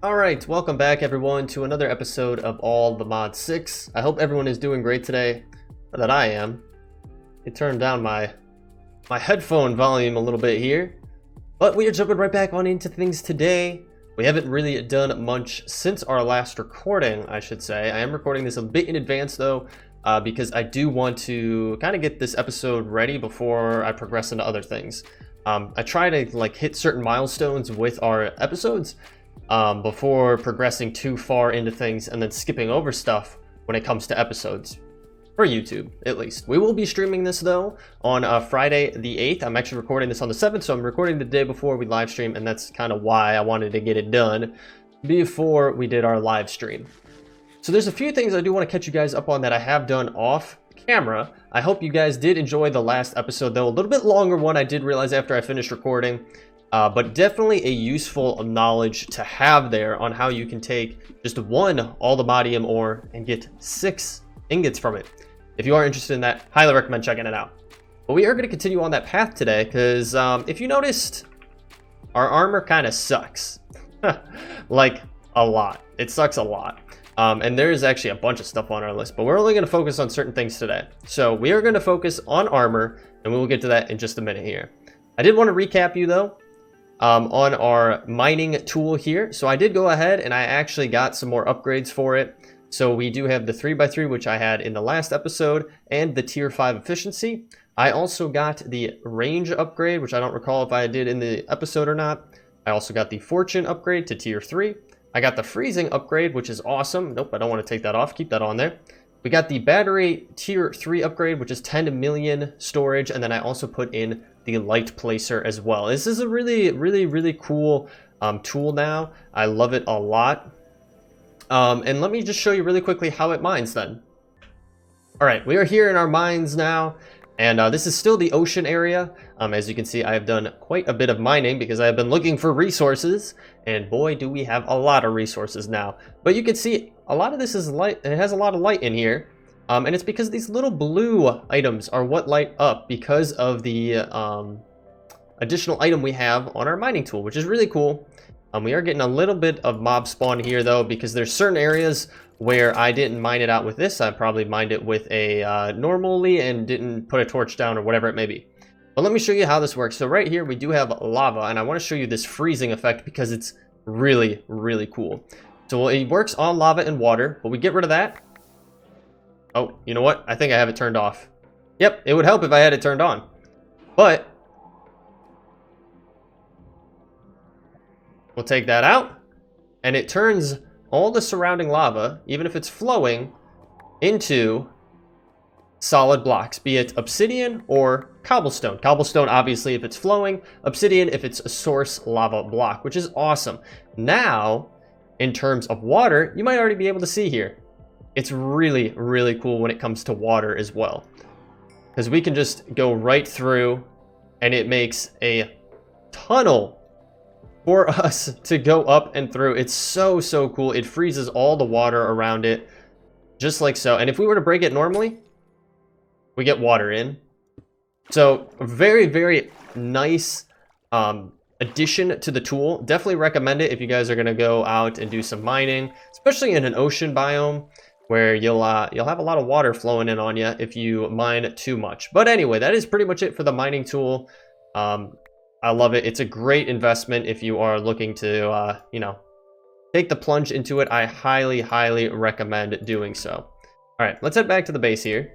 Alright, welcome back everyone to another episode of All the Mod 6. I hope everyone is doing great today, or that I am. It turned down my headphone volume a little bit here. But we are jumping right back on into things today. We haven't really done much since our last recording, I should say. I am recording this a bit in advance though, because I do want to kind of get this episode ready before I progress into other things. I try to hit certain milestones with our episodes, before progressing too far into things and then skipping over stuff when it comes to episodes. For YouTube, at least. We will be streaming this, though, on Friday the 8th. I'm actually recording this on the 7th, so I'm recording the day before we live stream, and that's kind of why I wanted to get it done before we did our live stream. So there's a few things I do want to catch you guys up on that I have done off camera. I hope you guys did enjoy the last episode, though. A little bit longer one, I did realize after I finished recording. But definitely a useful knowledge to have there on how you can take just one AllTheModium ore and get 6 ingots from it. If you are interested in that, highly recommend checking it out. But we are going to continue on that path today because if you noticed, our armor kind of sucks. Like a lot. It sucks a lot. And there is actually a bunch of stuff on our list, but we're only going to focus on certain things today. So we are going to focus on armor, and we will get to that in just a minute here. I did want to recap you though. On our mining tool here. So I did go ahead and I actually got some more upgrades for it. So we do have the 3x3, which I had in the last episode, and the tier 5 efficiency. I also got the range upgrade, which I don't recall if I did in the episode or not. I also got the fortune upgrade to tier 3. I got the freezing upgrade, which is awesome. Nope, I don't want to take that off. Keep that on there. We got the battery tier 3 upgrade, which is 10 million storage. And then I also put in the light placer as well. This is a really cool tool now. I love it a lot. And let me just show you really quickly how it mines then. All right, we are here in our mines now. And this is still the ocean area. As you can see, I have done quite a bit of mining because I have been looking for resources. And boy, do we have a lot of resources now. But you can see a lot of this is light. It has a lot of light in here. And it's because these little blue items are what light up because of the additional item we have on our mining tool, which is really cool. We are getting a little bit of mob spawn here, though, because there's certain areas where I didn't mine it out with this. I probably mined it with a normally and didn't put a torch down or whatever it may be. But let me show you how this works. So right here, we do have lava, and I want to show you this freezing effect because it's really cool. So it works on lava and water, but we get rid of that. Oh, you know what? I think I have it turned off. Yep, it would help if I had it turned on. But we'll take that out, and it turns all the surrounding lava, even if it's flowing, into solid blocks, be it obsidian or cobblestone. Cobblestone, obviously, if it's flowing. Obsidian, if it's a source lava block, which is awesome. Now, in terms of water, you might already be able to see here. It's really cool when it comes to water as well, because we can just go right through and it makes a tunnel for us to go up and through. It's so cool. It freezes all the water around it just like so. And if we were to break it normally, we get water in. So very nice addition to the tool. Definitely recommend it if you guys are going to go out and do some mining, especially in an ocean biome, where you'll have a lot of water flowing in on you if you mine too much. But anyway, that is pretty much it for the mining tool. I love it. It's a great investment if you are looking to, take the plunge into it. I highly recommend doing so. All right, let's head back to the base here.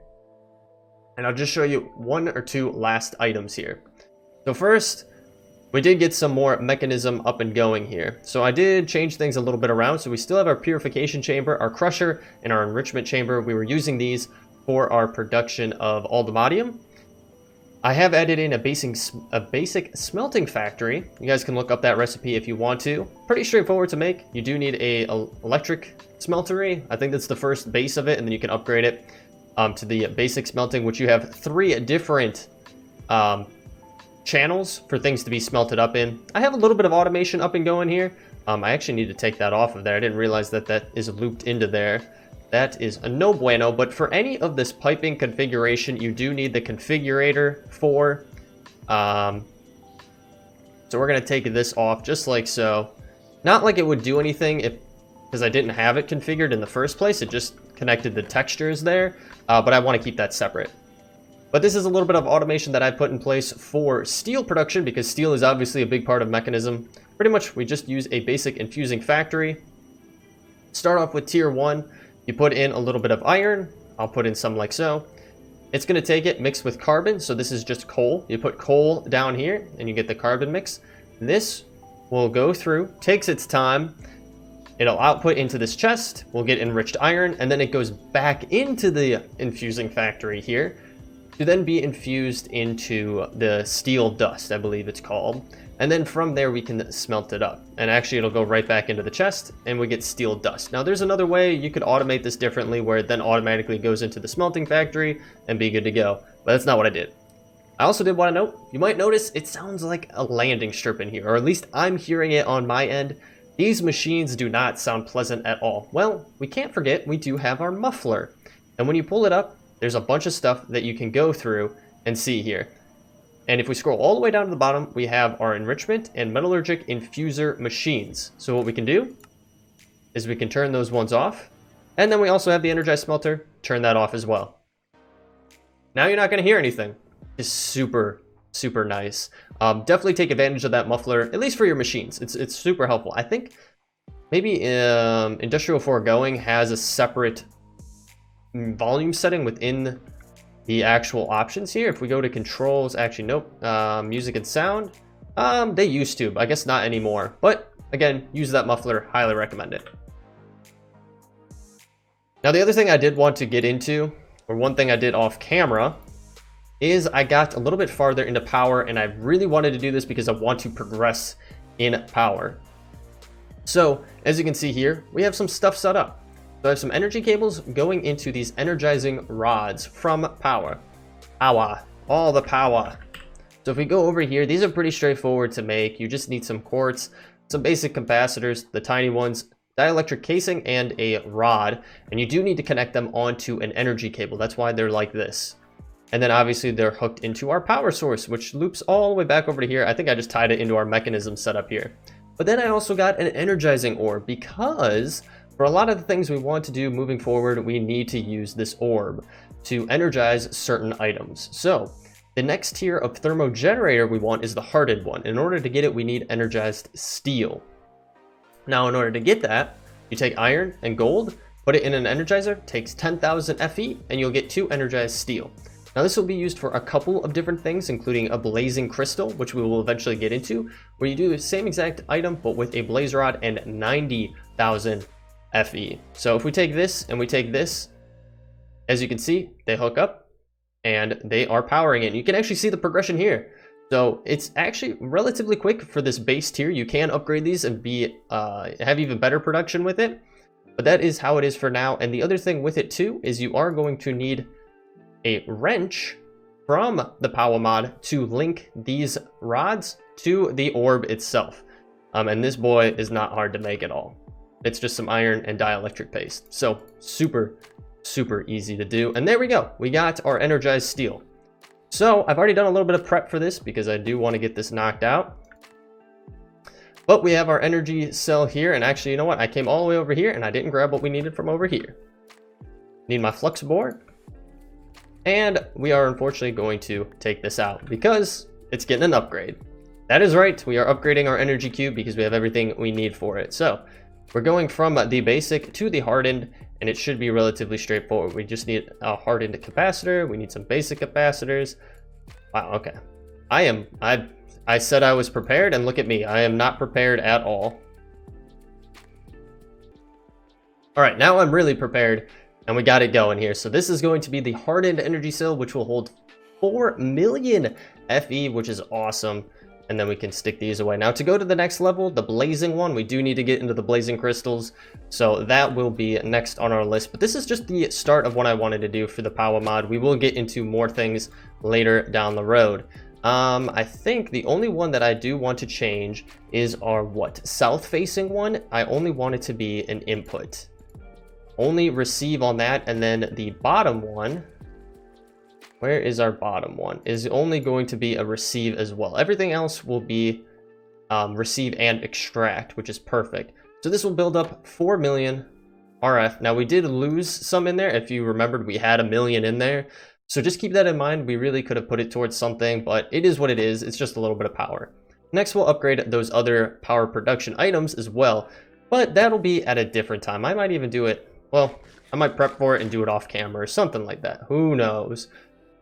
And I'll just show you 1 or 2 last items here. So first, we did get some more mechanism up and going here. So I did change things a little bit around. So we still have our purification chamber, our crusher, and our enrichment chamber. We were using these for our production of AllTheModium. I have added in a basic smelting factory. You guys can look up that recipe if you want to. Pretty straightforward to make. You do need a electric smeltery. I think that's the first base of it, and then you can upgrade it to the basic smelting, which you have 3 different channels for things to be smelted up in. I have a little bit of automation up and going here. I actually need to take that off of there. I didn't realize that that is looped into there. That is a no bueno, but for any of this piping configuration, you do need the configurator for. So we're going to take this off just like so. Not like it would do anything because I didn't have it configured in the first place. It just connected the textures there, but I want to keep that separate. But this is a little bit of automation that I put in place for steel production, because steel is obviously a big part of mechanism. Pretty much we just use a basic infusing factory. Start off with tier 1. You put in a little bit of iron. I'll put in some like so. It's going to take it mixed with carbon, so this is just coal. You put coal down here and you get the carbon mix. This will go through, takes its time. It'll output into this chest. We'll get enriched iron, and then it goes back into the infusing factory here to then be infused into the steel dust, I believe it's called. And then from there we can smelt it up. And actually it'll go right back into the chest and we get steel dust. Now there's another way you could automate this differently, where it then automatically goes into the smelting factory and be good to go. But that's not what I did. I also did want to note, you might notice it sounds like a landing strip in here, or at least I'm hearing it on my end. These machines do not sound pleasant at all. Well, we can't forget we do have our muffler. And when you pull it up, there's a bunch of stuff that you can go through and see here. And if we scroll all the way down to the bottom, we have our enrichment and metallurgic infuser machines. So what we can do is we can turn those ones off. And then we also have the energized smelter, turn that off as well. Now you're not going to hear anything. It's super, super nice. Definitely take advantage of that muffler, at least for your machines. It's super helpful. I think maybe Industrial Foregoing has a separate volume setting within the actual options here. If we go to controls, actually nope, music and sound, they used to, I guess not anymore, but again, use that muffler, highly recommend it. Now the other thing I did want to get into, or one thing I did off camera, is I got a little bit farther into power, and I really wanted to do this because I want to progress in power. So as you can see here, we have some stuff set up. So I have some energy cables going into these energizing rods from power. All the power. So if we go over here, these are pretty straightforward to make. You just need some quartz, some basic capacitors, the tiny ones, dielectric casing, and a rod. And you do need to connect them onto an energy cable. That's why they're like this. And then obviously they're hooked into our power source, which loops all the way back over to here. I think I just tied it into our mechanism setup here. But then I also got an energizing orb, because for a lot of the things we want to do moving forward, we need to use this orb to energize certain items. So the next tier of thermogenerator we want is the hardened one. In order to get it, we need energized steel. Now, in order to get that, you take iron and gold, put it in an energizer, takes 10,000 Fe, and you'll get 2 energized steel. Now this will be used for a couple of different things, including a blazing crystal, which we will eventually get into, where you do the same exact item, but with a blaze rod and 90,000 Fe. So if we take this and we take this, as you can see, they hook up and they are powering it. And you can actually see the progression here. So it's actually relatively quick for this base tier. You can upgrade these and be have even better production with it. But that is how it is for now. And the other thing with it too is you are going to need a wrench from the power mod to link these rods to the orb itself. And this boy is not hard to make at all. It's just some iron and dielectric paste. So super, super easy to do. And there we go. We got our energized steel. So I've already done a little bit of prep for this because I do want to get this knocked out. But we have our energy cell here. And actually, you know what? I came all the way over here and I didn't grab what we needed from over here. Need my flux board. And we are unfortunately going to take this out because it's getting an upgrade. That is right. We are upgrading our energy cube because we have everything we need for it. So we're going from the basic to the hardened, and it should be relatively straightforward. We just need a hardened capacitor. We need some basic capacitors. Wow, okay. I said I was prepared, and look at me. I am not prepared at all. All right, now I'm really prepared, and we got it going here. So this is going to be the hardened energy cell, which will hold 4 million Fe, which is awesome. And then we can stick these away. Now to go to the next level, the blazing one, we do need to get into the blazing crystals. So that will be next on our list. But this is just the start of what I wanted to do for the power mod. We will get into more things later down the road. I think the only one that I do want to change is our south facing one. I only want it to be an input. Only receive on that. And then the bottom one, where is our bottom one? Is only going to be a receive as well. Everything else will be receive and extract, which is perfect. So this will build up 4 million RF. Now we did lose some in there. If you remembered, we had 1 million in there. So just keep that in mind. We really could have put it towards something, but it is what it is. It's just a little bit of power. Next, we'll upgrade those other power production items as well, but that'll be at a different time. I might even do it, well, I might prep for it and do it off camera or something like that. Who knows?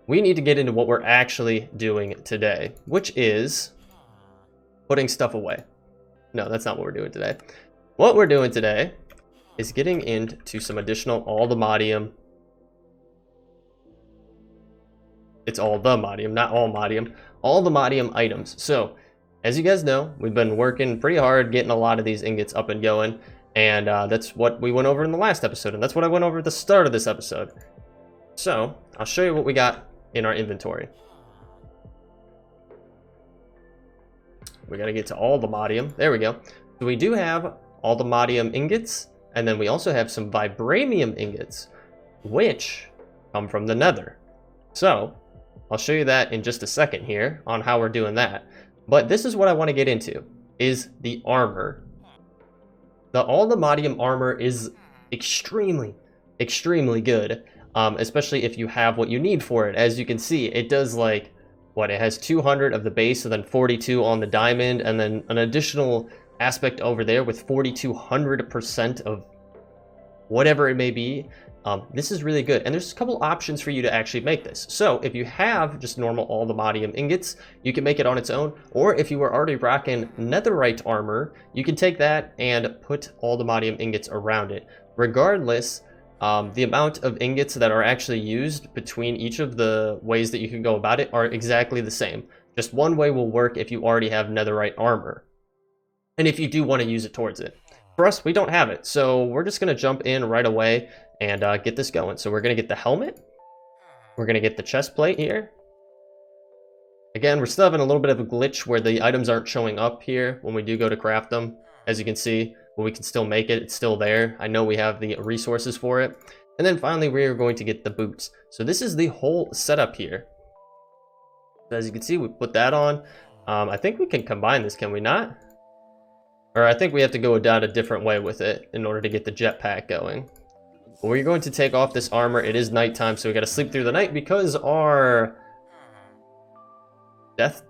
We need to get into what we're actually doing today, which is putting stuff away. No, that's not what we're doing today. What we're doing today is getting into some additional AllTheModium. It's AllTheModium, not AllModium. AllTheModium items. So, as you guys know, we've been working pretty hard getting a lot of these ingots up and going, and that's what we went over in the last episode, and that's what I went over at the start of this episode. So, I'll show you what we got in our inventory. We gotta get to AllTheModium. There we go. So we do have AllTheModium ingots, and then we also have some vibranium ingots, which come from the Nether. So, I'll show you that in just a second here on how we're doing that. But this is what I want to get into, is the armor. The AllTheModium armor is extremely, extremely good, especially if you have what you need for it. As you can see, it does like, what, it has 200 of the base, and then 42 on the diamond, and then an additional aspect over there with 4,200% of whatever it may be. This is really good, and there's a couple options for you to actually make this. So if you have just normal AllTheModium ingots, you can make it on its own, or if you were already rocking netherite armor, you can take that and put AllTheModium ingots around it. Regardless, the amount of ingots that are actually used between each of the ways that you can go about it are exactly the same. Just one way will work if you already have netherite armor, and if you do want to use it towards it. For us, we don't have it, so we're just going to jump in right away and get this going. So we're going to get the helmet. We're going to get the chest plate here. Again, we're still having a little bit of a glitch where the items aren't showing up here when we do go to craft them. As you can see, but we can still make it. It's still there. I know we have the resources for it. And then finally, we're going to get the boots. So this is the whole setup here. As you can see, we put that on. I think we can combine this, can we not? Or I think we have to go down a different way with it in order to get the jetpack going. We're going to take off this armor. It is nighttime, so we got to sleep through the night because our death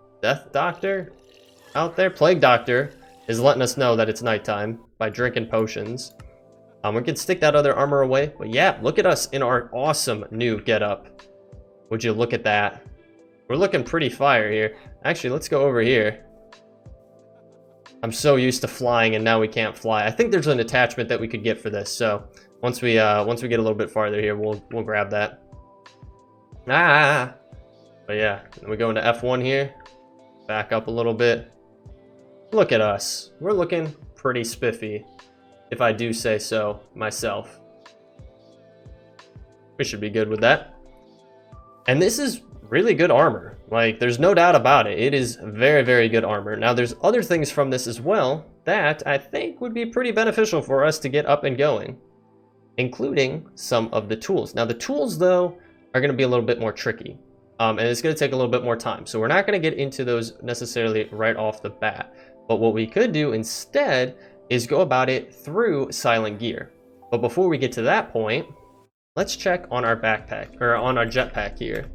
doctor out there, plague doctor, is letting us know that it's nighttime by drinking potions. We can stick that other armor away, but yeah, look at us in our awesome new getup. Would you look at that? We're looking pretty fire here. Actually, let's go over here. I'm so used to flying, and now we can't fly. I think there's an attachment that we could get for this, so once we get a little bit farther here, we'll grab that. But yeah, we go into F1 here. Back up a little bit. Look at us. We're looking pretty spiffy, if I do say so myself. We should be good with that. And this is really good armor. Like, there's no doubt about it. It is very, very good armor. Now, there's other things from this as well that I think would be pretty beneficial for us to get up and going, including some of the tools. Now, the tools, though, are going to be a little bit more tricky, and it's going to take a little bit more time. So we're not going to get into those necessarily right off the bat. But what we could do instead is go about it through silent gear. But before we get to that point, let's check on our backpack, or on our jetpack here.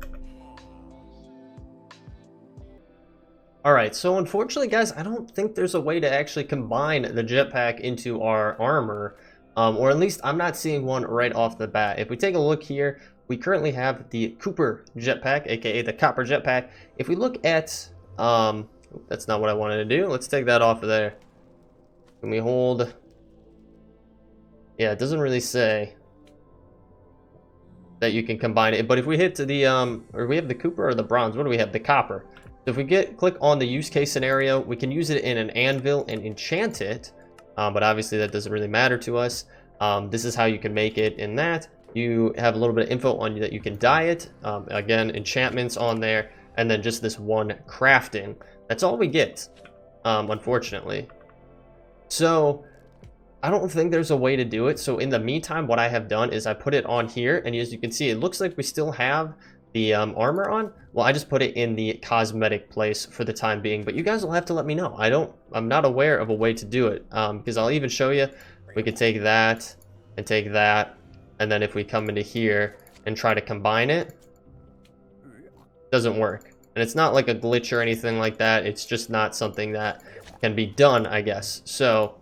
Alright, so unfortunately, guys, I don't think there's a way to actually combine the jetpack into our armor, or at least I'm not seeing one right off the bat. If we take a look here, we currently have the Cooper jetpack, aka the copper jetpack. If we look at, that's not what I wanted to do. Let's take that off of there. Can we hold? Yeah, it doesn't really say that you can combine it, but if we hit to the, or we have the Cooper or the bronze, what do we have? The copper. So if we click on the use case scenario, we can use it in an anvil and enchant it, but obviously that doesn't really matter to us. This is how you can make it in that. You have a little bit of info on you that you can dye it. Again, enchantments on there, and then just this one crafting. That's all we get, unfortunately. So I don't think there's a way to do it. So in the meantime, what I have done is I put it on here, and as you can see, it looks like we still have armor on, well, I just put it in the cosmetic place for the time being, but you guys will have to let me know. I'm not aware of a way to do it, because I'll even show you. We could take that and take that, and then if we come into here and try to combine it, it doesn't work. And it's not like a glitch or anything like that. It's just not something that can be done, I guess. So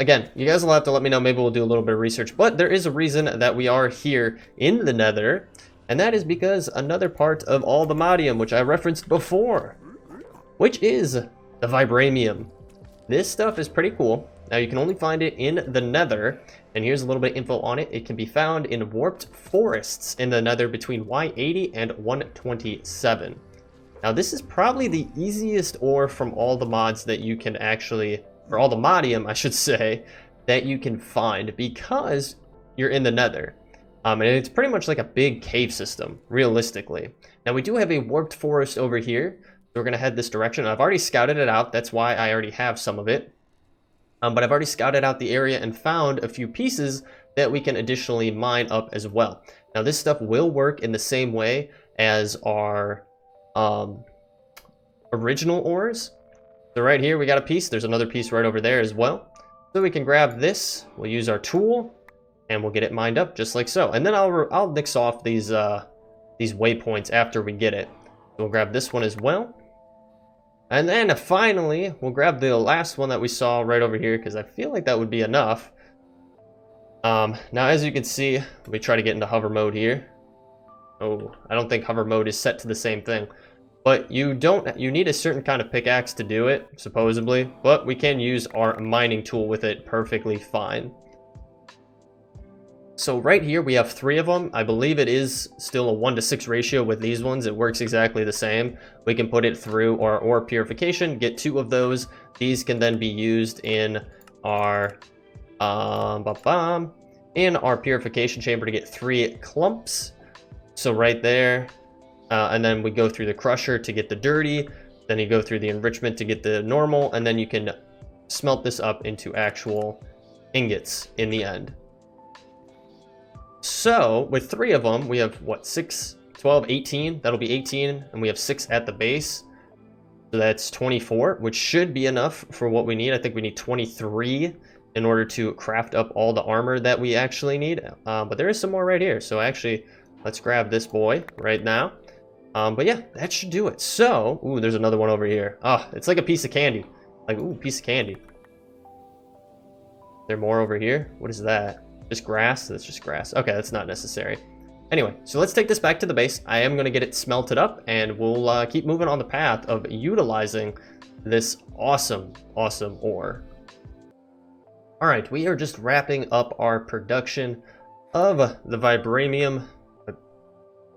again, you guys will have to let me know. Maybe we'll do a little bit of research, but there is a reason that we are here in the Nether. And that is because another part of AllTheModium, which I referenced before, which is the Vibranium. This stuff is pretty cool. Now you can only find it in the Nether, and here's a little bit of info on it. It can be found in warped forests in the Nether between Y80 and 127. Now this is probably the easiest ore from all the mods that you can actually, or AllTheModium I should say, that you can find because you're in the Nether. And it's pretty much like a big cave system, realistically. Now we do have a warped forest over here, so we're going to head this direction. I've already scouted it out, that's why I already have some of it. But I've already scouted out the area and found a few pieces that we can additionally mine up as well. Now this stuff will work in the same way as our original ores. So right here we got a piece, there's another piece right over there as well. So we can grab this, we'll use our tool, and we'll get it mined up just like so. And then I'll nix off these waypoints after we get it. We'll grab this one as well. And then finally, we'll grab the last one that we saw right over here, because I feel like that would be enough. Now, as you can see, let me try to get into hover mode here. Oh, I don't think hover mode is set to the same thing. But you need a certain kind of pickaxe to do it, supposedly. But we can use our mining tool with it perfectly fine. So right here we have 3 of them. I believe it is still a 1:6 ratio with these ones. It works exactly the same. We can put it through our ore purification, get 2 of those. These can then be used in our purification chamber to get 3 clumps. So right there, and then we go through the crusher to get the dirty. Then you go through the enrichment to get the normal, and then you can smelt this up into actual ingots in the end. So with 3 of them, we have what, 6, 12, 18. That'll be 18, and we have 6 at the base. So that's 24, which should be enough for what we need. I think we need 23 in order to craft up all the armor that we actually need. But there is some more right here. So actually, let's grab this boy right now. But yeah, that should do it. So, ooh, there's another one over here. Ah, it's like a piece of candy. Like, ooh, piece of candy. Is there more over here? What is that? Just grass? That's just grass. Okay, that's not necessary. Anyway, so let's take this back to the base. I am going to get it smelted up, and we'll keep moving on the path of utilizing this awesome, awesome ore. Alright, we are just wrapping up our production of the Vibranium.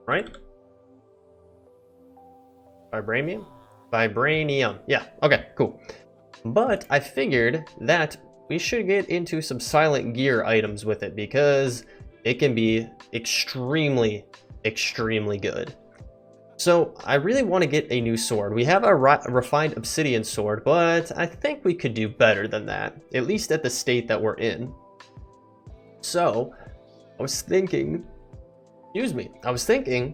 Right? Vibranium? Vibranium. Yeah, okay, cool. But I figured that we should get into some silent gear items with it, because it can be extremely, extremely good. So I really want to get a new sword. We have a refined obsidian sword, but I think we could do better than that, at least at the state that we're in. So I was thinking, why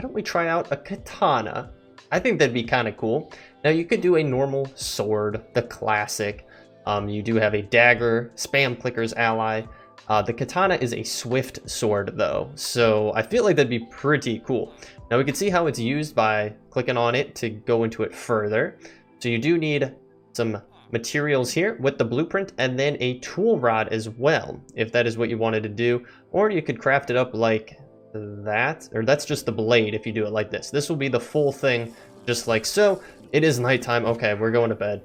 don't we try out a katana? I think that'd be kind of cool. Now you could do a normal sword, the classic. You do have a dagger, spam clicker's ally. The katana is a swift sword though, so I feel like that'd be pretty cool. Now we can see how it's used by clicking on it to go into it further. So you do need some materials here with the blueprint, and then a tool rod as well, if that is what you wanted to do. Or you could craft it up like that, or that's just the blade if you do it like this. This will be the full thing, just like so. It is nighttime. Okay, we're going to bed.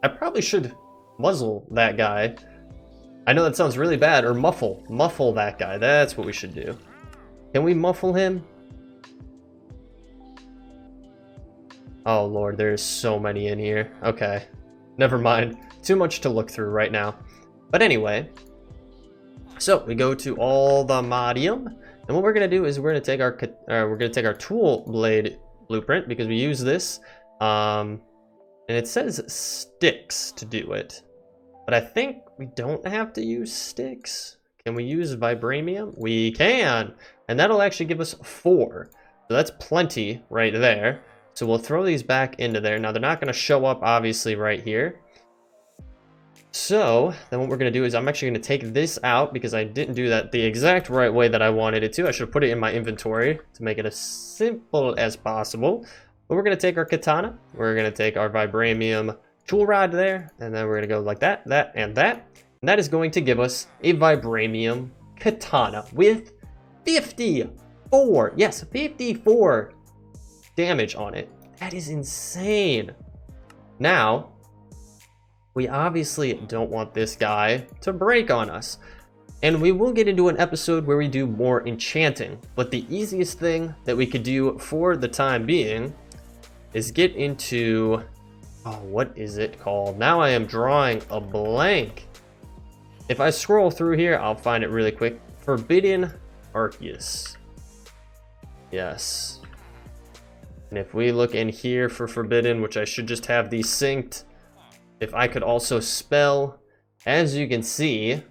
I probably should muzzle that guy. I know that sounds really bad. Or muffle that guy. That's what we should do. Can we muffle him? Oh lord, there's so many in here. Okay, never mind. Too much to look through right now. But anyway, so we go to AllTheModium, and what we're gonna do is we're gonna take our tool blade blueprint, because we use this, and it says sticks to do it. But I think we don't have to use sticks. Can we use vibranium? We can! And that'll actually give us 4. So that's plenty right there. So we'll throw these back into there. Now they're not going to show up obviously right here. So then what we're going to do is I'm actually going to take this out because I didn't do that the exact right way that I wanted it to. I should have put it in my inventory to make it as simple as possible. But we're going to take our katana. We're going to take our vibranium tool rod there. And then we're going to go like that, that, and that. And that is going to give us a vibranium katana with 54. Yes, 54 damage on it. That is insane. Now, we obviously don't want this guy to break on us. And we will get into an episode where we do more enchanting. But the easiest thing that we could do for the time being is get into... oh, what is it called? Now I am drawing a blank. If I scroll through here, I'll find it really quick. Forbidden Arceus. Yes. And if we look in here for Forbidden, which I should just have these synced, if I could also spell, as you can see,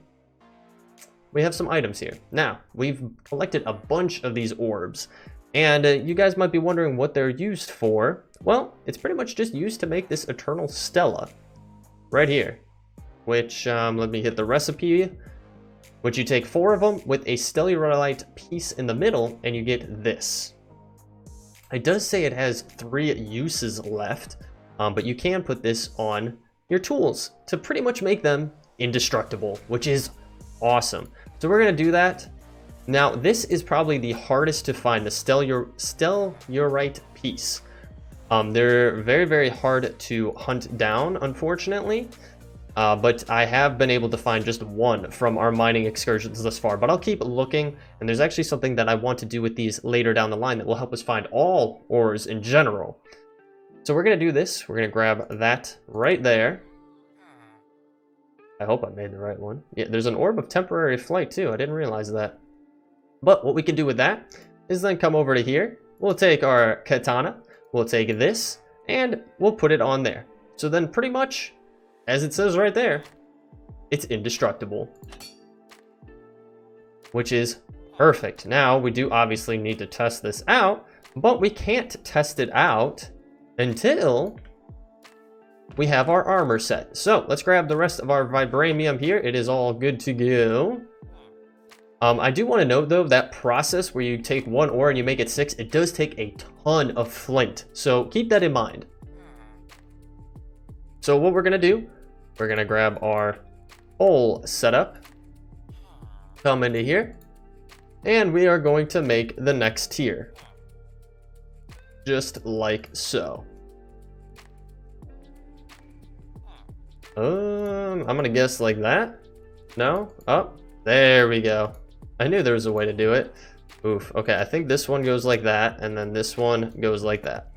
we have some items here. Now, we've collected a bunch of these orbs, and you guys might be wondering what they're used for. Well, it's pretty much just used to make this Eternal Stella, right here. Which, let me hit the recipe, which you take 4 of them with a stellarite piece in the middle, and you get this. It does say it has 3 uses left, but you can put this on your tools to pretty much make them indestructible, which is awesome. So we're going to do that. Now, this is probably the hardest to find, the stellarite piece. They're very, very hard to hunt down, unfortunately. But I have been able to find just 1 from our mining excursions thus far. But I'll keep looking, and there's actually something that I want to do with these later down the line that will help us find all ores in general. So we're going to do this. We're going to grab that right there. I hope I made the right one. Yeah, there's an orb of temporary flight too. I didn't realize that. But what we can do with that is then come over to here. We'll take our katana. We'll take this, and we'll put it on there. So then pretty much, as it says right there, it's indestructible. Which is perfect. Now, we do obviously need to test this out, but we can't test it out until we have our armor set. So let's grab the rest of our vibranium here. It is all good to go. I do want to note though, that process where you take 1 ore and you make it 6, it does take a ton of flint. So keep that in mind. So what we're going to do, we're going to grab our whole setup, come into here, and we are going to make the next tier. Just like so. I'm gonna guess like that. No? Oh, there we go. I knew there was a way to do it. Oof. Okay, I think this one goes like that, and then this one goes like that.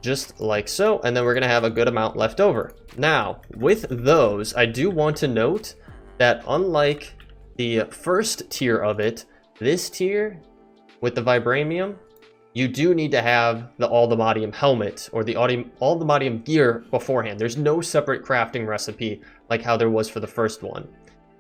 Just like so, and then we're gonna have a good amount left over. Now, with those, I do want to note that unlike the first tier of it, this tier with the vibranium, you do need to have the AllTheModium helmet or the AllTheModium gear beforehand. There's no separate crafting recipe like how there was for the first one.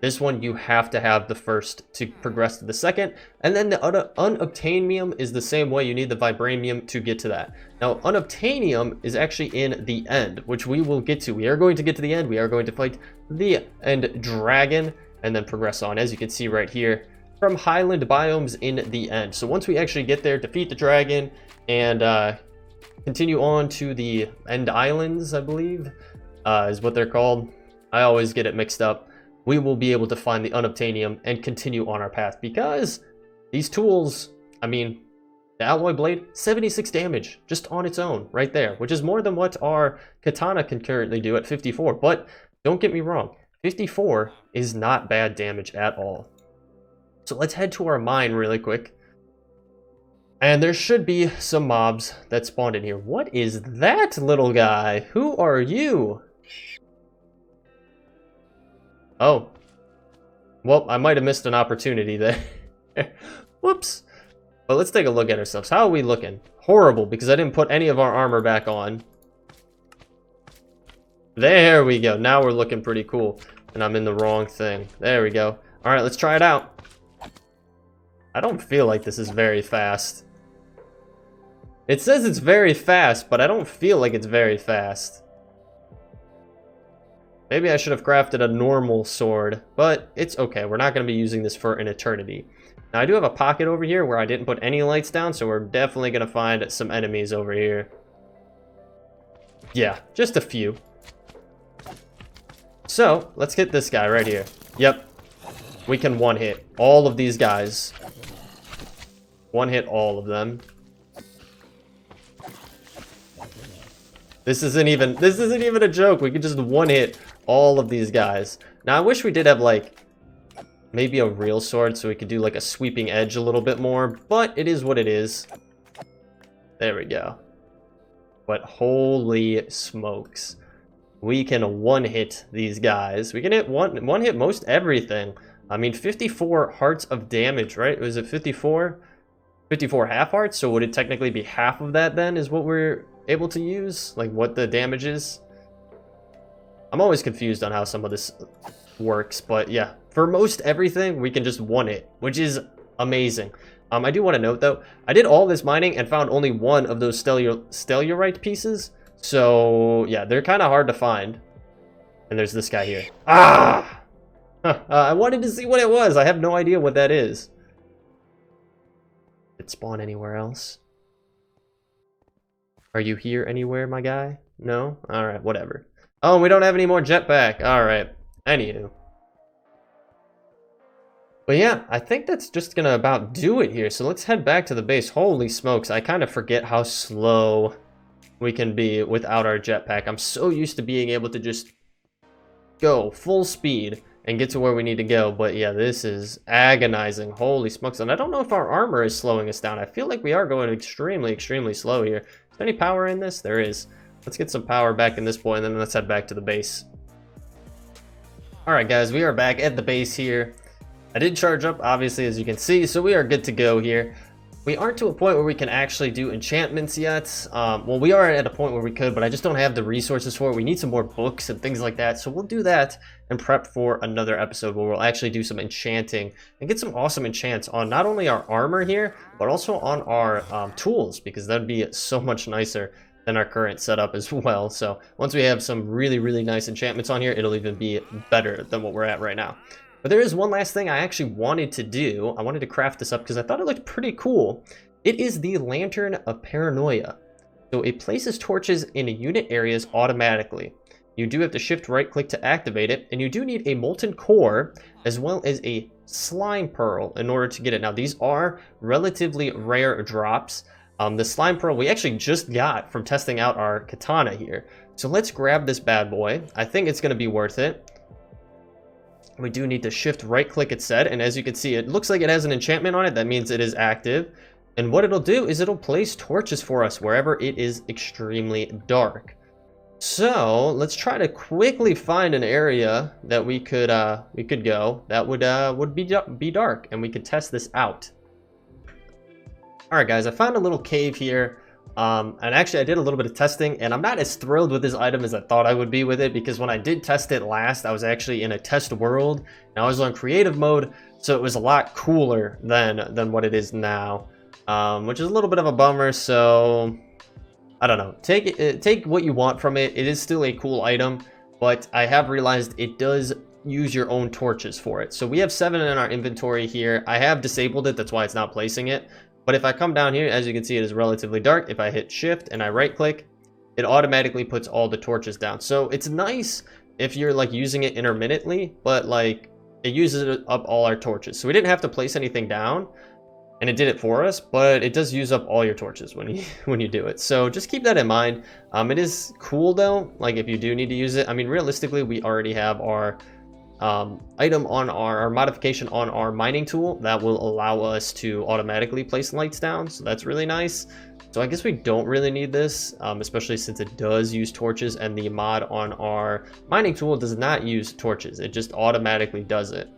This one you have to have the first to progress to the second, and then the unobtainium is the same way. You need the vibranium to get to that. Now, unobtainium is actually in the end, which we will get to. We are going to get to the end. We are going to fight the end dragon and then progress on, as you can see right here, from Highland biomes in the end. So once we actually get there, defeat the dragon, and continue on to the End Islands, I believe, is what they're called. I always get it mixed up. We will be able to find the unobtainium and continue on our path, because these tools, I mean, the alloy blade, 76 damage just on its own right there, which is more than what our katana can currently do at 54. But don't get me wrong, 54 is not bad damage at all. So let's head to our mine really quick. And there should be some mobs that spawned in here. What is that, little guy? Who are you? Oh. Well, I might have missed an opportunity there. Whoops. But let's take a look at ourselves. How are we looking? Horrible, because I didn't put any of our armor back on. There we go. Now we're looking pretty cool. And I'm in the wrong thing. There we go. Alright, let's try it out. I don't feel like this is very fast. It says it's very fast, but I don't feel like it's very fast. Maybe I should have crafted a normal sword, but it's okay. We're not going to be using this for an eternity. Now, I do have a pocket over here where I didn't put any lights down, so we're definitely going to find some enemies over here. Yeah, just a few. So, let's get this guy right here. Yep. We can one-hit all of these guys. One-hit all of them. This isn't even a joke. We can just one-hit all of these guys. Now, I wish we did have, like, maybe a real sword so we could do, like, a sweeping edge a little bit more. But it is what it is. There we go. But holy smokes. We can one-hit these guys. We can hit one-hit most everything. I mean, 54 hearts of damage, right? Was it 54? 54 half hearts? So would it technically be half of that then is what we're able to use? Like, what the damage is? I'm always confused on how some of this works, but yeah. For most everything, we can just one-hit, which is amazing. I do want to note, though, I did all this mining and found only one of those stellurite pieces. So, yeah, they're kind of hard to find. And there's this guy here. Ah! I wanted to see what it was. I have no idea what that is. Did it spawn anywhere else? Are you here anywhere, my guy? No? Alright, whatever. Oh, we don't have any more jetpack. Alright. Anywho. But yeah, I think that's just gonna about do it here. So let's head back to the base. Holy smokes, I kind of forget how slow we can be without our jetpack. I'm so used to being able to just go full speed and get to where we need to go. But yeah, this is agonizing. Holy smokes. And I don't know if our armor is slowing us down. I feel like we are going extremely, extremely slow here. Is there any power in this? There is. Let's get some power back in this boy, and then let's head back to the base. Alright guys, we are back at the base here. I did charge up, obviously, as you can see, so we are good to go here. We aren't to a point where we can actually do enchantments yet. Well, we are at a point where we could, but I just don't have the resources for it. We need some more books and things like that, so we'll do that and prep for another episode where we'll actually do some enchanting and get some awesome enchants on not only our armor here, but also on our tools, because that'd be so much nicer than our current setup as well. So once we have some really, really nice enchantments on here, it'll even be better than what we're at right now. But there is one last thing I actually wanted to do. I wanted to craft this up because I thought it looked pretty cool. It is the Lantern of Paranoia. So it places torches in unit areas automatically. You do have to shift right click to activate it, and you do need a molten core as well as a slime pearl in order to get it. Now these are relatively rare drops. The slime pearl we actually just got from testing out our katana here. So let's grab this bad boy. I think it's going to be worth it. We do need to shift right click, it said, and as you can see, it looks like it has an enchantment on it. That means it is active. And what it'll do is it'll place torches for us wherever it is extremely dark. So let's try to quickly find an area that we could go that would be dark, and we could test this out. All right, guys, I found a little cave here. And actually I did a little bit of testing, and I'm not as thrilled with this item as I thought I would be with it, because when I did test it last, I was actually in a test world and I was on creative mode, so it was a lot cooler than what it is now, which is a little bit of a bummer. So I don't know, take what you want from it. It is still a cool item, but I have realized it does use your own torches for it. So we have 7 in our inventory here. I have disabled it, that's why it's not placing it. But if I come down here, as you can see, it is relatively dark. If I hit shift and I right click, it automatically puts all the torches down. So it's nice if you're like using it intermittently, but like it uses up all our torches. So we didn't have to place anything down, and it did it for us, but it does use up all your torches when you do it. So just keep that in mind. It is cool though, like if you do need to use it. I mean, realistically, we already have our item on our modification on our mining tool that will allow us to automatically place lights down, so that's really nice. So I guess we don't really need this, especially since it does use torches, and the mod on our mining tool does not use torches. It just automatically does it.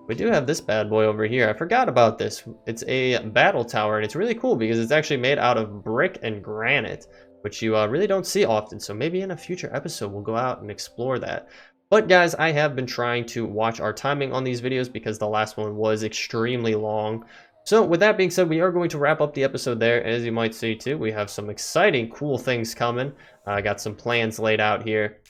We do have this bad boy over here. I forgot about this. It's a battle tower, and it's really cool because it's actually made out of brick and granite, which you really don't see often. So maybe in a future episode we'll go out and explore that. But guys, I have been trying to watch our timing on these videos because the last one was extremely long. So with that being said, we are going to wrap up the episode there. As you might see too, we have some exciting, cool things coming. I got some plans laid out here.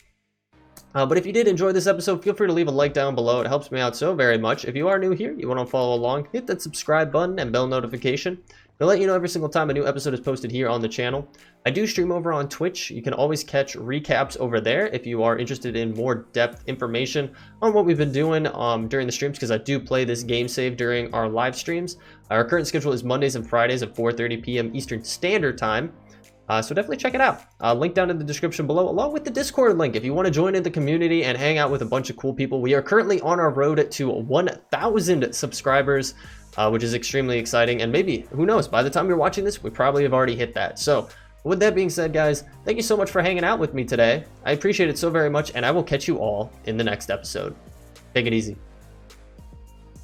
But if you did enjoy this episode, feel free to leave a like down below. It helps me out so very much. If you are new here, you want to follow along, hit that subscribe button and bell notification. It'll let you know every single time a new episode is posted here on the channel. I do stream over on Twitch. You can always catch recaps over there if you are interested in more depth information on what we've been doing during the streams, because I do play this game save during our live streams. Our current schedule is Mondays and Fridays at 4:30 p.m. Eastern Standard Time. So definitely check it out. Link down in the description below, along with the Discord link if you want to join in the community and hang out with a bunch of cool people. We are currently on our road to 1,000 subscribers, which is extremely exciting. And maybe, who knows, by the time you're watching this, we probably have already hit that. So with that being said, guys, thank you so much for hanging out with me today. I appreciate it so very much, and I will catch you all in the next episode. Take it easy.